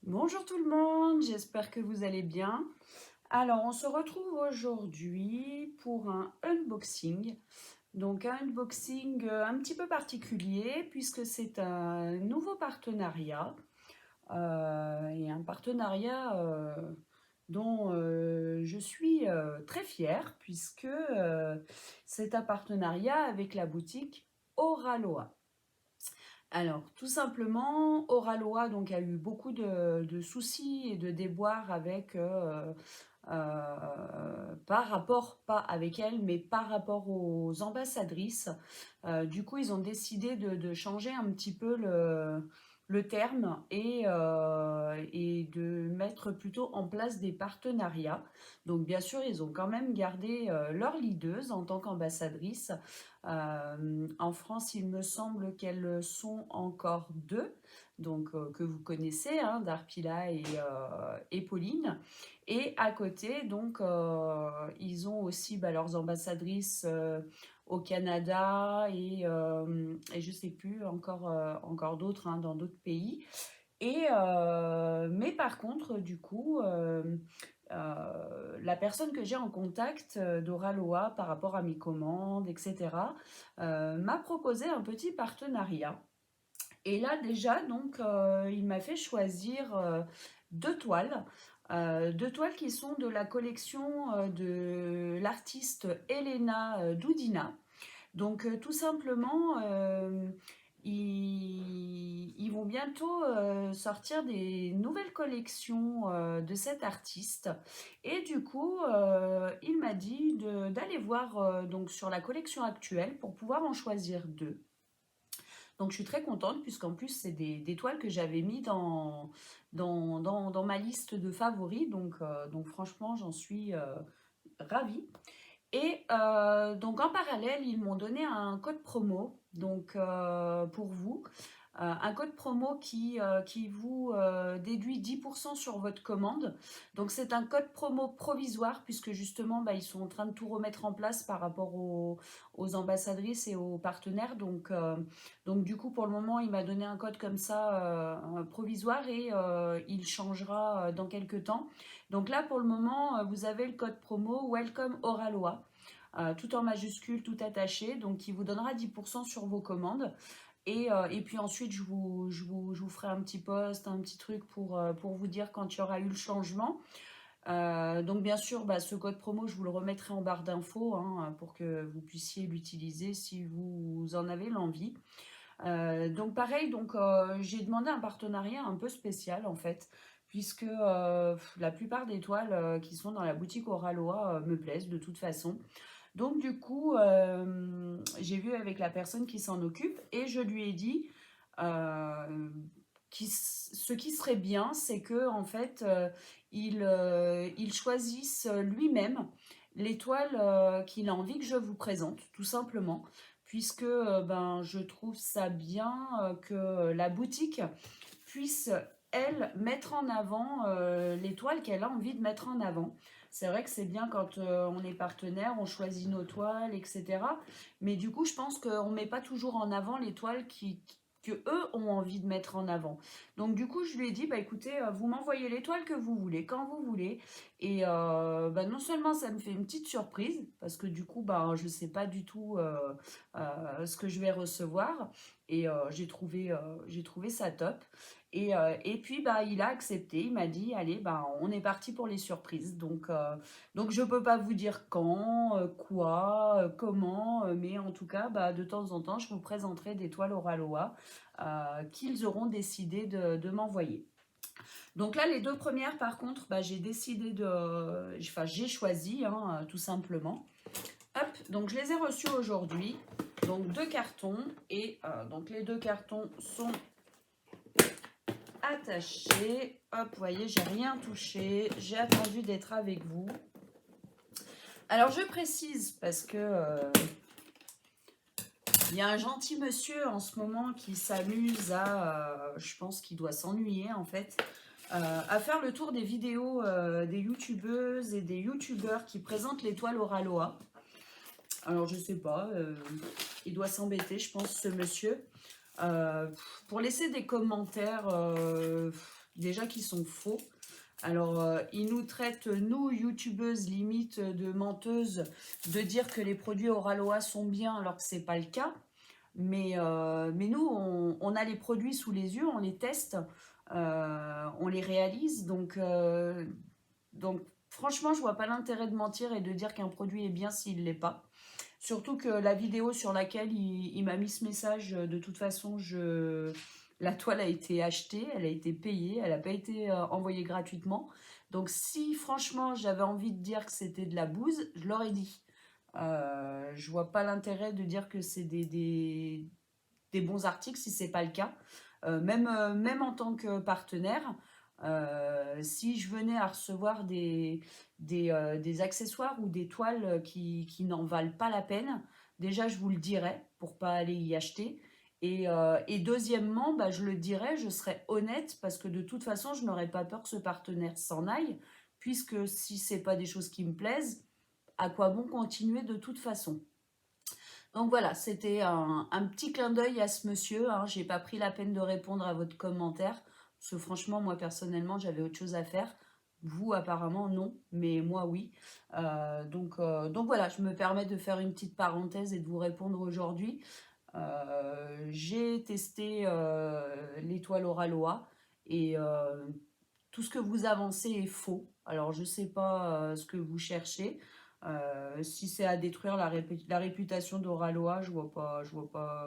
Bonjour tout le monde, j'espère que vous allez bien. Alors, on se retrouve aujourd'hui pour un unboxing. Donc, un unboxing un petit peu particulier puisque c'est un nouveau partenariat et un partenariat dont je suis très fière puisque c'est un partenariat avec la boutique Oraloa. Alors, tout simplement, Oraloa donc, a eu beaucoup de soucis et de déboires avec, par rapport, pas avec elle, mais par rapport aux ambassadrices. Du coup, ils ont décidé de changer un petit peu le terme et de mettre plutôt en place des partenariats. Donc, bien sûr, ils ont quand même gardé leur leaduse en tant qu'ambassadrice. En France, il me semble qu'elles sont encore deux, donc que vous connaissez, hein, Darpila et Pauline. Et à côté, donc, ils ont aussi leurs ambassadrices au Canada et je sais plus encore d'autres hein, dans d'autres pays. Mais par contre, du coup, la personne que j'ai en contact d'Oraloa par rapport à mes commandes, etc., m'a proposé un petit partenariat. Et là, déjà, donc, il m'a fait choisir deux toiles qui sont de la collection de l'artiste Elena Doudina. Donc, tout simplement, ils vont bientôt sortir des nouvelles collections de cet artiste. Et du coup, il m'a dit d'aller voir donc sur la collection actuelle pour pouvoir en choisir deux. Donc, je suis très contente puisqu'en plus, c'est des toiles que j'avais mis dans ma liste de favoris. Donc franchement, j'en suis ravie. Et donc en parallèle, ils m'ont donné un code promo donc pour vous. Un code promo qui vous déduit 10% sur votre commande. Donc c'est un code promo provisoire puisque justement ils sont en train de tout remettre en place par rapport aux ambassadrices et aux partenaires. Donc du coup pour le moment il m'a donné un code comme ça provisoire et il changera dans quelques temps. Donc là, pour le moment, vous avez le code promo Welcome Oraloa, tout en majuscule, tout attaché, donc qui vous donnera 10% sur vos commandes. Et puis ensuite, je vous ferai un petit post, un petit truc pour vous dire quand il y aura eu le changement. Donc bien sûr, ce code promo, je vous le remettrai en barre d'infos hein, pour que vous puissiez l'utiliser si vous en avez l'envie. Donc pareil, j'ai demandé un partenariat un peu spécial en fait, puisque la plupart des toiles qui sont dans la boutique Oraloa me plaisent de toute façon. Donc du coup, j'ai vu avec la personne qui s'en occupe et je lui ai dit euh, ce qui serait bien, c'est que en fait, il choisisse lui-même les toiles qu'il a envie que je vous présente, tout simplement, puisque je trouve ça bien que la boutique puisse, elle, mettre en avant les toiles qu'elle a envie de mettre en avant. C'est vrai que c'est bien quand on est partenaire, on choisit nos toiles, etc. Mais du coup, je pense qu'on ne met pas toujours en avant les toiles que eux ont envie de mettre en avant. Donc du coup, je lui ai dit, écoutez, vous m'envoyez les toiles que vous voulez, quand vous voulez. Et non seulement ça me fait une petite surprise, parce que du coup, je ne sais pas du tout ce que je vais recevoir. Et j'ai trouvé ça top. Et puis, il a accepté. Il m'a dit, allez, on est parti pour les surprises. Donc je ne peux pas vous dire quand, quoi, comment, mais en tout cas, de temps en temps, je vous présenterai des toiles Oraloa qu'ils auront décidé de m'envoyer. Donc là, les deux premières, par contre, j'ai décidé enfin, j'ai choisi, hein, tout simplement. Hop, donc je les ai reçus aujourd'hui. Donc deux cartons. Et donc les deux cartons sont attachés. Hop, vous voyez, j'ai rien touché. J'ai attendu d'être avec vous. Alors je précise parce que il y a un gentil monsieur en ce moment qui s'amuse je pense qu'il doit s'ennuyer en fait, à faire le tour des vidéos des youtubeuses et des youtubeurs qui présentent l'étoile Oraloa. Alors je sais pas, il doit s'embêter je pense ce monsieur, pour laisser des commentaires déjà qui sont faux. Alors, ils nous traitent, nous, youtubeuses, limite de menteuses, de dire que les produits Oraloa sont bien alors que c'est pas le cas. Mais nous, on a les produits sous les yeux, on les teste, on les réalise. Donc franchement, je vois pas l'intérêt de mentir et de dire qu'un produit est bien s'il l'est pas. Surtout que la vidéo sur laquelle il m'a mis ce message, de toute façon, la toile a été achetée, elle a été payée, elle n'a pas été envoyée gratuitement. Donc si franchement j'avais envie de dire que c'était de la bouse, je l'aurais dit. Je vois pas l'intérêt de dire que c'est des bons articles si c'est pas le cas. Même en tant que partenaire, si je venais à recevoir des accessoires ou des toiles qui n'en valent pas la peine, déjà je vous le dirais pour pas aller y acheter. Et deuxièmement, bah, je le dirais, je serais honnête parce que de toute façon, je n'aurais pas peur que ce partenaire s'en aille, puisque si c'est pas des choses qui me plaisent, à quoi bon continuer de toute façon? Donc voilà, c'était un petit clin d'œil à ce monsieur, hein. J'ai pas pris la peine de répondre à votre commentaire, parce que franchement, moi personnellement, j'avais autre chose à faire. Vous, apparemment, non, mais moi, oui. Donc voilà, je me permets de faire une petite parenthèse et de vous répondre aujourd'hui. J'ai testé l'étoile Oraloa et tout ce que vous avancez est faux. Alors, je ne sais pas ce que vous cherchez. Si c'est à détruire la réputation d'Oraloa, je vois pas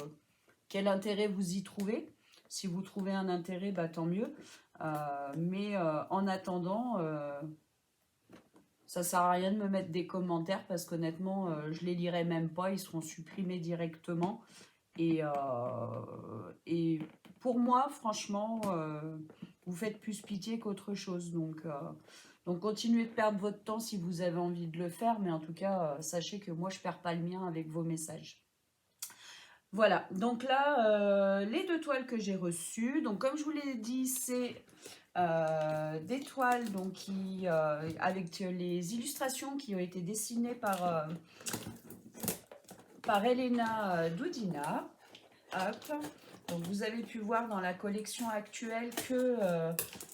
quel intérêt vous y trouvez. Si vous trouvez un intérêt, bah, tant mieux. Mais en attendant, ça sert à rien de me mettre des commentaires parce qu'honnêtement, je les lirai même pas. Ils seront supprimés directement. Et pour moi, franchement, vous faites plus pitié qu'autre chose. Donc continuez de perdre votre temps si vous avez envie de le faire. Mais en tout cas, sachez que moi, je ne perds pas le mien avec vos messages. Voilà, donc là, les 2 toiles que j'ai reçues. Donc comme je vous l'ai dit, c'est des toiles donc, avec les illustrations qui ont été dessinées par Elena Dudina. Hop. Donc vous avez pu voir dans la collection actuelle que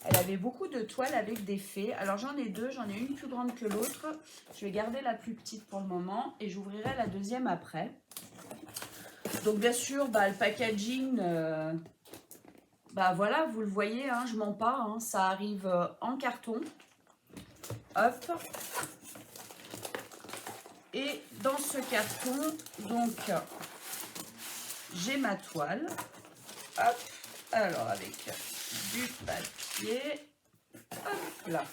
elle avait beaucoup de toiles avec des fées. Alors j'en ai 2, j'en ai une plus grande que l'autre. Je vais garder la plus petite pour le moment et j'ouvrirai la deuxième après. Donc bien sûr, bah, le packaging, bah voilà, vous le voyez, hein, je mens pas, hein, ça arrive en carton. Hop. Et dans ce carton, donc j'ai ma toile. Hop, alors avec du papier, hop là.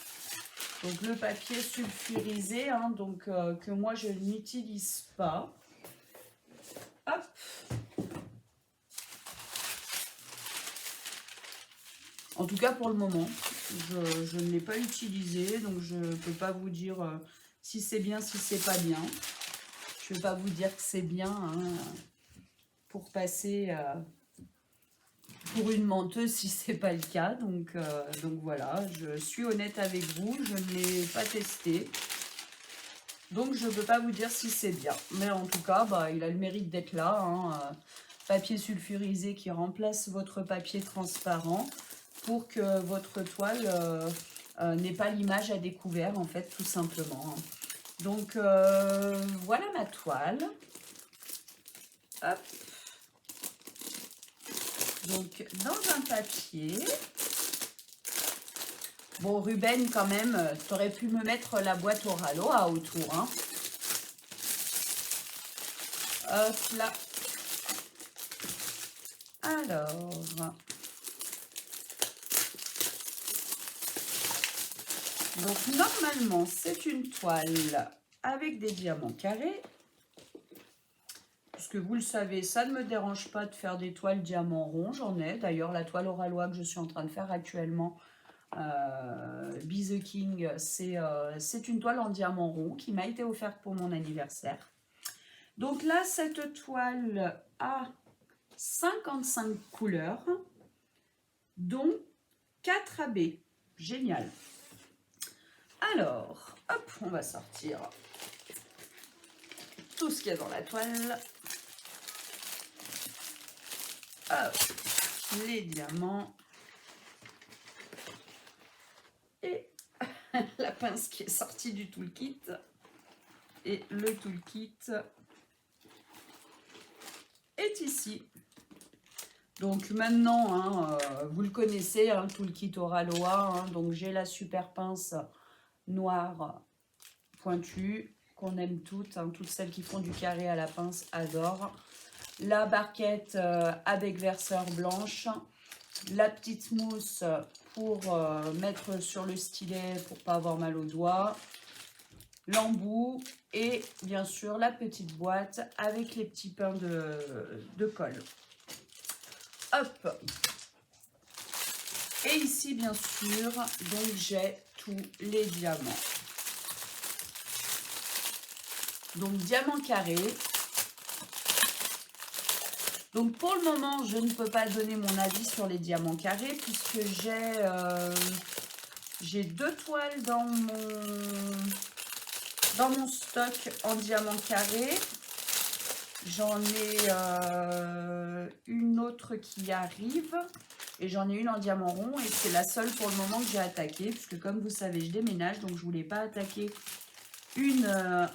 Donc le papier sulfurisé, hein, donc que moi je n'utilise pas. Hop. En tout cas pour le moment, je ne l'ai pas utilisé, donc je ne peux pas vous dire si c'est bien, si c'est pas bien. Je ne vais pas vous dire que c'est bien, hein, pour passer pour une menteuse si c'est pas le cas. Donc voilà, je suis honnête avec vous, je ne l'ai pas testé. Donc je ne peux pas vous dire si c'est bien. Mais en tout cas, bah, il a le mérite d'être là, hein. Papier sulfurisé qui remplace votre papier transparent pour que votre toile n'ait pas l'image à découvert, en fait, tout simplement. Donc voilà ma toile. Hop. Donc dans un papier. Bon, Ruben, quand même, tu aurais pu me mettre la boîte Oraloa autour, hein. Hop là. Alors. Donc, normalement, c'est une toile avec des diamants carrés. Puisque vous le savez, ça ne me dérange pas de faire des toiles diamants ronds. J'en ai. D'ailleurs, la toile Oraloa que je suis en train de faire actuellement, Be the King, c'est une toile en diamant rond qui m'a été offerte pour mon anniversaire. Donc là, cette toile a 55 couleurs, dont 4 AB. Génial. Alors, hop, on va sortir tout ce qu'il y a dans la toile. Hop, les diamants. pince qui est sortie du toolkit. Et le toolkit est ici. Donc maintenant, hein, vous le connaissez, hein, toolkit Oraloa. Hein, donc j'ai la super pince noire pointue qu'on aime toutes. Hein, toutes celles qui font du carré à la pince adorent. La barquette avec verseur blanche. La petite mousse pour mettre sur le stylet pour pas avoir mal aux doigts. L'embout et bien sûr la petite boîte avec les petits pains de colle. Hop. Et ici bien sûr, donc j'ai tous les diamants. Donc diamant carré. Donc pour le moment, je ne peux pas donner mon avis sur les diamants carrés puisque j'ai 2 toiles dans mon stock en diamant carré. J'en ai une autre qui arrive et j'en ai une en diamant rond et c'est la seule pour le moment que j'ai attaquée puisque comme vous savez, je déménage donc je voulais pas attaquer une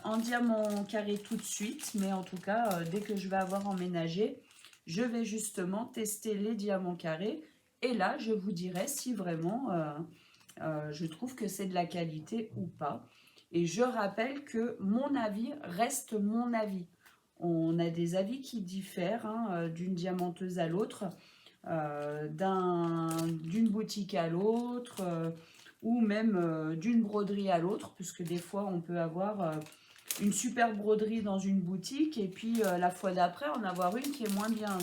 en diamant carré tout de suite, mais en tout cas, dès que je vais avoir emménagé, je vais justement tester les diamants carrés et là, je vous dirai si vraiment je trouve que c'est de la qualité ou pas. Et je rappelle que mon avis reste mon avis. On a des avis qui diffèrent hein, d'une diamanteuse à l'autre, d'une boutique à l'autre, ou même d'une broderie à l'autre, puisque des fois on peut avoir une super broderie dans une boutique et puis la fois d'après en avoir une qui est moins bien.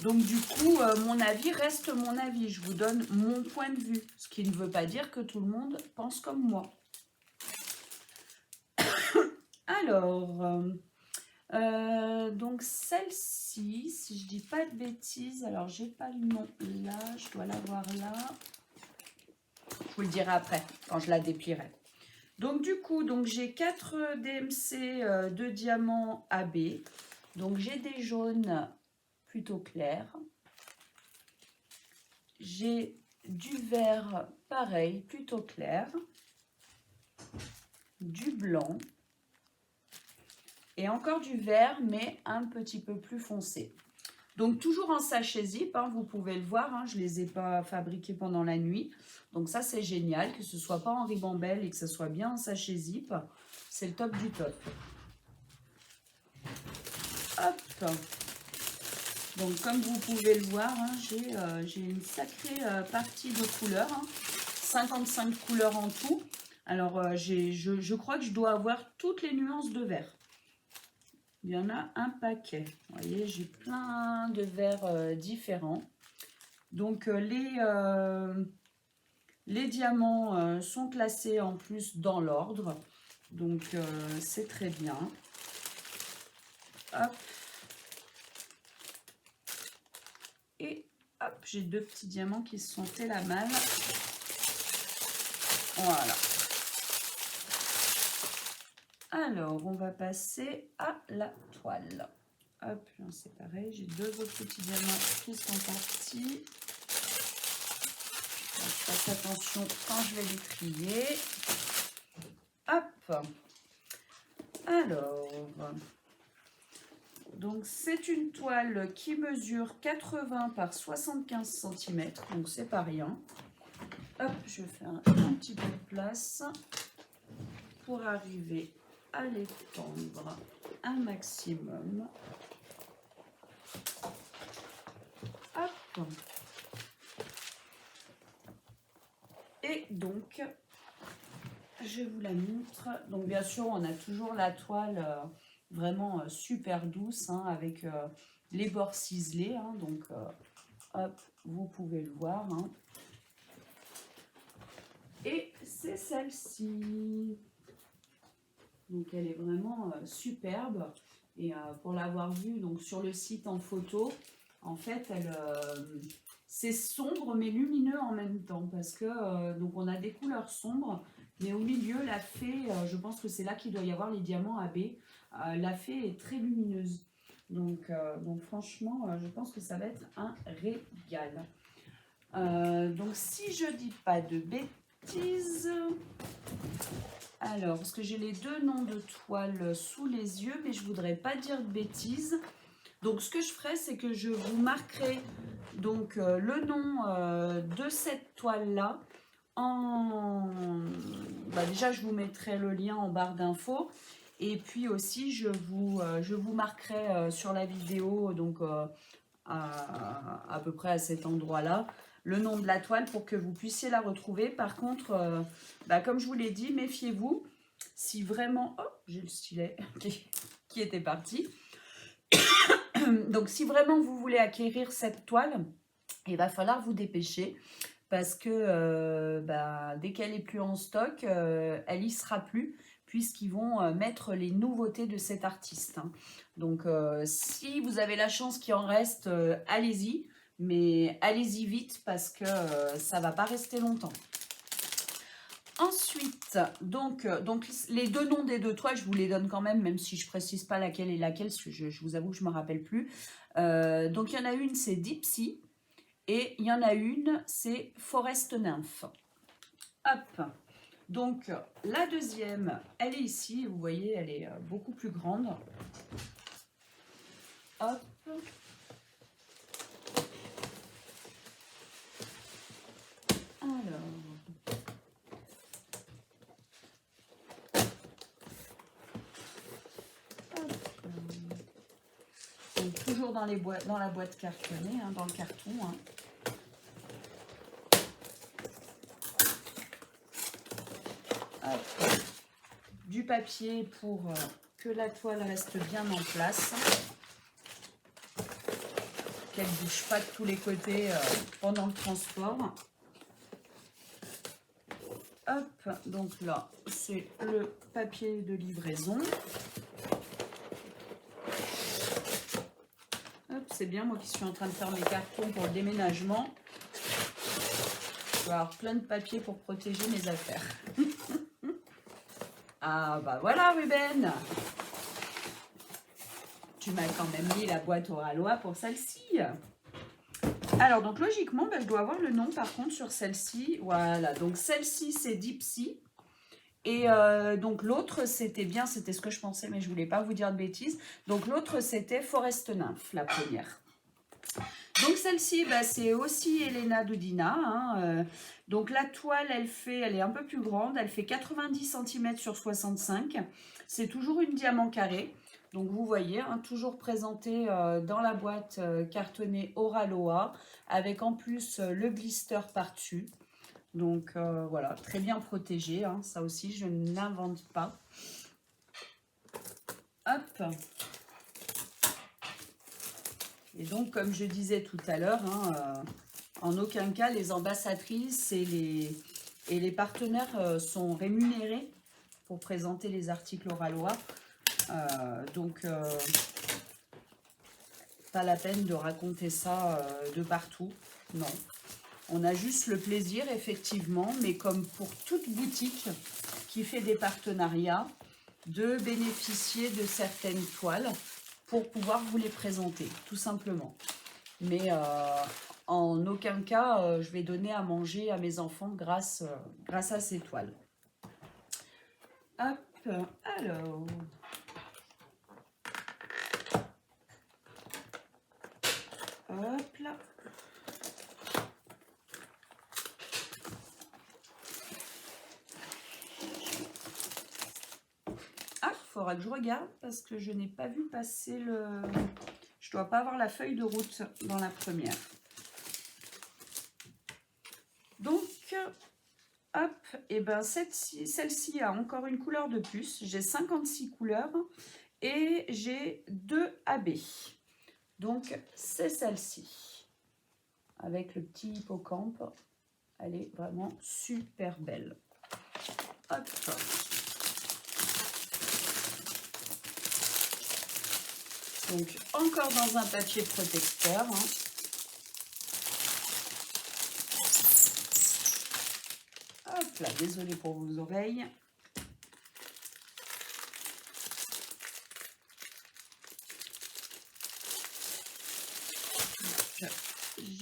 Donc du coup, mon avis reste mon avis. Je vous donne mon point de vue, ce qui ne veut pas dire que tout le monde pense comme moi. Alors, donc celle-ci, si je dis pas de bêtises, alors j'ai pas le nom là, je dois l'avoir là. Je vous le dirai après, quand je la déplierai. Donc du coup, j'ai 4 DMC de diamants AB. Donc j'ai des jaunes plutôt clairs. J'ai du vert pareil, plutôt clair. Du blanc. Et encore du vert, mais un petit peu plus foncé. Donc toujours en sachet zip, hein, vous pouvez le voir, hein, je ne les ai pas fabriqués pendant la nuit. Donc ça c'est génial, que ce ne soit pas en ribambelle et que ce soit bien en sachet zip. C'est le top du top. Hop. Donc comme vous pouvez le voir, hein, j'ai une sacrée partie de couleurs. Hein, 55 couleurs en tout. Alors je crois que je dois avoir toutes les nuances de vert. Il y en a un paquet. Vous voyez, j'ai plein de verres différents. Donc, les diamants sont classés en plus dans l'ordre. Donc, c'est très bien. Hop. Et hop, j'ai 2 petits diamants qui se sont fait la malle. Voilà. Alors, on va passer à la toile. Hop, c'est pareil, j'ai 2 autres petits diamants qui sont partis. Donc, je fasse attention quand je vais les trier. Hop. Alors, donc c'est une toile qui mesure 80 par 75 cm, donc c'est pas rien. Hop, je fais un petit peu de place pour arriver à l'étendre un maximum. Hop. Et donc, je vous la montre. Donc, bien sûr, on a toujours la toile vraiment super douce, hein, avec les bords ciselés. Hein, donc, hop, vous pouvez le voir. Hein. Et c'est celle-ci. Donc, elle est vraiment superbe. Et pour l'avoir vue donc, sur le site en photo, en fait, c'est sombre mais lumineux en même temps. Parce que donc on a des couleurs sombres, mais au milieu, la fée, je pense que c'est là qu'il doit y avoir les diamants AB. La fée est très lumineuse. Donc franchement, je pense que ça va être un régal. Donc si je dis pas de bêtises, bêtises. Alors, parce que j'ai les deux noms de toile sous les yeux, mais je voudrais pas dire de bêtises. Donc, ce que je ferai, c'est que je vous marquerai donc le nom de cette toile-là. Déjà, je vous mettrai le lien en barre d'infos. Et puis aussi, je vous marquerai sur la vidéo, donc à peu près à cet endroit-là, le nom de la toile pour que vous puissiez la retrouver. Par contre, comme je vous l'ai dit, méfiez-vous. Si vraiment... Oh, j'ai le stylet qui était parti. Donc, si vraiment vous voulez acquérir cette toile, il va falloir vous dépêcher parce que dès qu'elle est plus en stock, elle y sera plus puisqu'ils vont mettre les nouveautés de cet artiste. Hein. Donc, si vous avez la chance qu'il en reste, allez-y, mais allez-y vite parce que ça va pas rester longtemps. Ensuite, donc les deux noms des deux toiles, je vous les donne quand même si je précise pas laquelle est laquelle, parce que je vous avoue que je me rappelle plus. Donc, il y en a une, c'est Dipsy, et il y en a une, c'est Forest Nymph. Hop. Donc, la deuxième, elle est ici. Vous voyez, elle est beaucoup plus grande. Hop. Alors. Donc, toujours dans la boîte cartonnée, hein, dans le carton. Hein. Hop. Du papier pour que la toile reste bien en place. Qu'elle ne bouge pas de tous les côtés pendant le transport. Hop, donc là, c'est le papier de livraison. Hop, c'est bien, moi qui suis en train de faire mes cartons pour le déménagement. Je vais avoir plein de papier pour protéger mes affaires. Ah bah voilà Ruben, tu m'as quand même mis la boîte au ralois pour celle-ci. Alors donc logiquement, je dois avoir le nom par contre sur celle-ci. Voilà, donc celle-ci c'est Dipsy. Et donc l'autre c'était ce que je pensais mais je voulais pas vous dire de bêtises. Donc l'autre c'était Forest Nymph, la première. Donc celle-ci, c'est aussi Elena Dodina. Hein, donc la toile, elle est un peu plus grande. Elle fait 90 cm sur 65. C'est toujours une diamant carré. Donc vous voyez, hein, toujours présenté dans la boîte cartonnée Oraloa. Avec en plus le blister par-dessus. Donc voilà, très bien protégé. Hein, ça aussi, je n'invente pas. Hop. Et donc, comme je disais tout à l'heure, hein, en aucun cas, les ambassadrices et les partenaires sont rémunérés pour présenter les articles Oraloa. Donc, pas la peine de raconter ça de partout, non. On a juste le plaisir, effectivement, mais comme pour toute boutique qui fait des partenariats, de bénéficier de certaines toiles pour pouvoir vous les présenter, tout simplement. Mais en aucun cas, je vais donner à manger à mes enfants grâce à ces toiles. Hop, alors... Hop là. Ah, il faudra que je regarde parce que je n'ai pas vu passer le... Je dois pas avoir la feuille de route dans la première. Donc, hop, et ben celle-ci a encore une couleur de plus. J'ai 56 couleurs et j'ai 2 AB. Donc, c'est celle-ci. Avec le petit hippocampe. Elle est vraiment super belle. Hop. Donc, encore dans un papier protecteur. Hein. Hop là, désolée pour vos oreilles.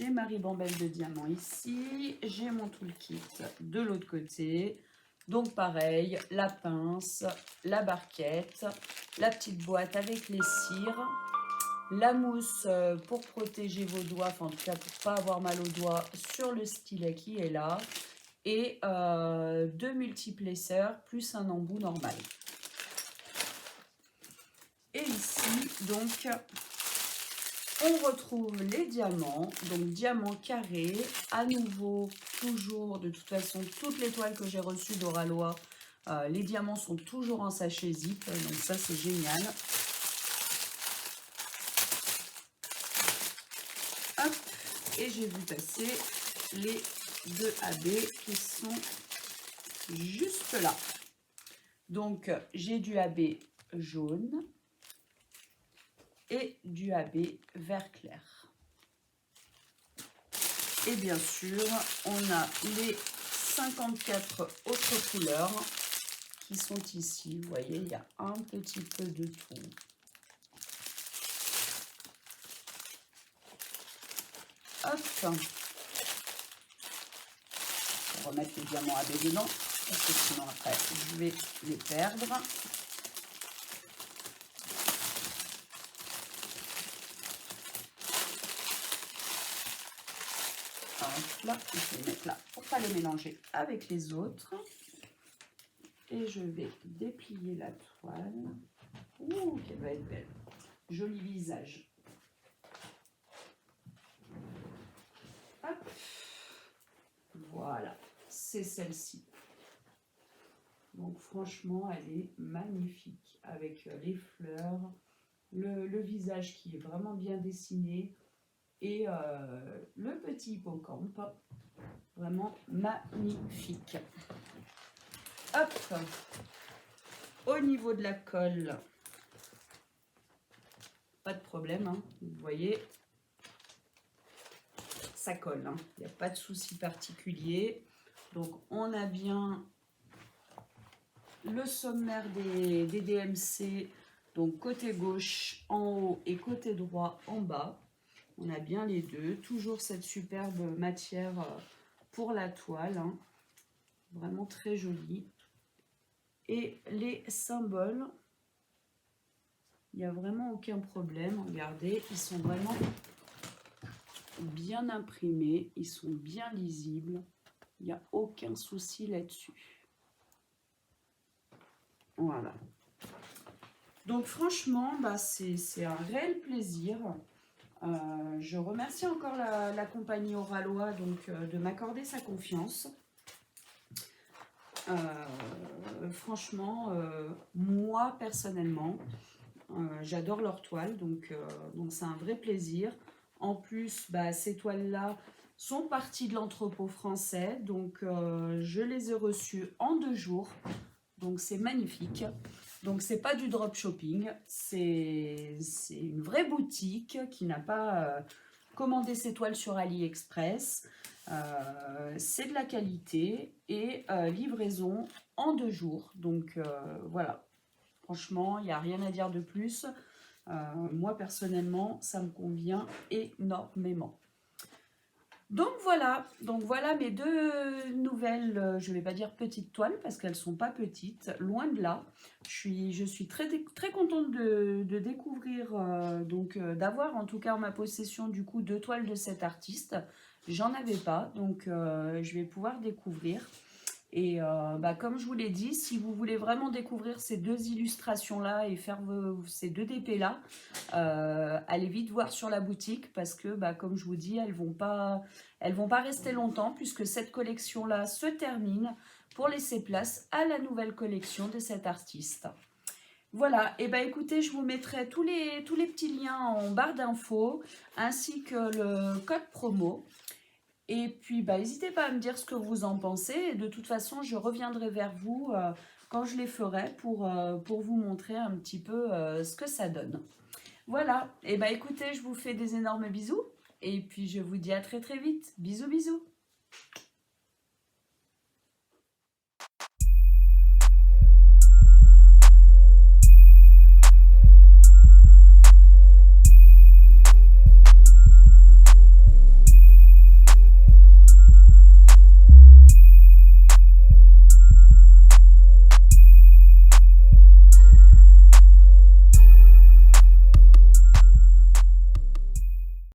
j'ai ma ribambelle de diamants ici, j'ai mon toolkit de l'autre côté. Donc pareil, la pince, la barquette, la petite boîte avec les cires, la mousse pour protéger vos doigts, enfin en tout cas pour pas avoir mal aux doigts sur le stylet qui est là, et 2 multiplaceurs plus un embout normal. Et ici, donc, on retrouve les diamants, donc diamants carrés, à nouveau, toujours, de toute façon, toutes les toiles que j'ai reçues d'Oralois, les diamants sont toujours en sachet zip, donc ça c'est génial. Hop, et j'ai vu passer les 2 AB qui sont juste là. Donc j'ai du AB jaune et du AB vert clair. Et bien sûr, on a les 54 autres couleurs qui sont ici. Vous voyez, il y a un petit peu de tout. Hop. On va remettre les diamants AB dedans, parce que sinon après, je vais les perdre. Là, je vais les mettre là pour ne pas les mélanger avec les autres. Et je vais déplier la toile. Ouh, qu'elle va être belle. Joli visage. Hop. Voilà, c'est celle-ci. Donc franchement, elle est magnifique avec les fleurs, le visage qui est vraiment bien dessiné. Et le petit hippocampe, vraiment magnifique. Hop, au niveau de la colle, pas de problème, hein, vous voyez, ça colle, hein, il n'y a pas de souci particulier. Donc on a bien le sommaire des DMC, donc côté gauche en haut et côté droit en bas. On a bien les deux, toujours cette superbe matière pour la toile, hein. Vraiment très jolie. Et les symboles, il n'y a vraiment aucun problème, regardez, ils sont vraiment bien imprimés, ils sont bien lisibles, il n'y a aucun souci là-dessus. Voilà. Donc franchement, bah, c'est un réel plaisir. Je remercie encore la compagnie Oralois donc, de m'accorder sa confiance. Franchement, moi personnellement, j'adore leurs toiles, donc c'est un vrai plaisir. En plus, bah, ces toiles-là sont parties de l'entrepôt français, donc je les ai reçues en 2 jours, donc c'est magnifique. Donc c'est pas du drop shopping, c'est une vraie boutique qui n'a pas commandé ses toiles sur AliExpress. C'est de la qualité et livraison en 2 jours. Donc voilà, franchement, il n'y a rien à dire de plus. Moi personnellement, ça me convient énormément. Donc voilà mes 2 nouvelles, je ne vais pas dire petites toiles parce qu'elles ne sont pas petites, loin de là. Je suis très contente de découvrir, d'avoir en tout cas en ma possession du coup 2 toiles de cet artiste. J'en avais pas, donc je vais pouvoir découvrir. Et comme je vous l'ai dit, si vous voulez vraiment découvrir ces 2 illustrations-là et faire ces 2 DP-là, allez vite voir sur la boutique parce que, comme je vous dis, elles vont pas rester longtemps puisque cette collection-là se termine pour laisser place à la nouvelle collection de cet artiste. Voilà, et écoutez, je vous mettrai tous les petits liens en barre d'infos ainsi que le code promo. Et puis, n'hésitez pas à me dire ce que vous en pensez. Et de toute façon, je reviendrai vers vous quand je les ferai pour vous montrer un petit peu ce que ça donne. Voilà, et écoutez, je vous fais des énormes bisous. Et puis, je vous dis à très très vite. Bisous, bisous.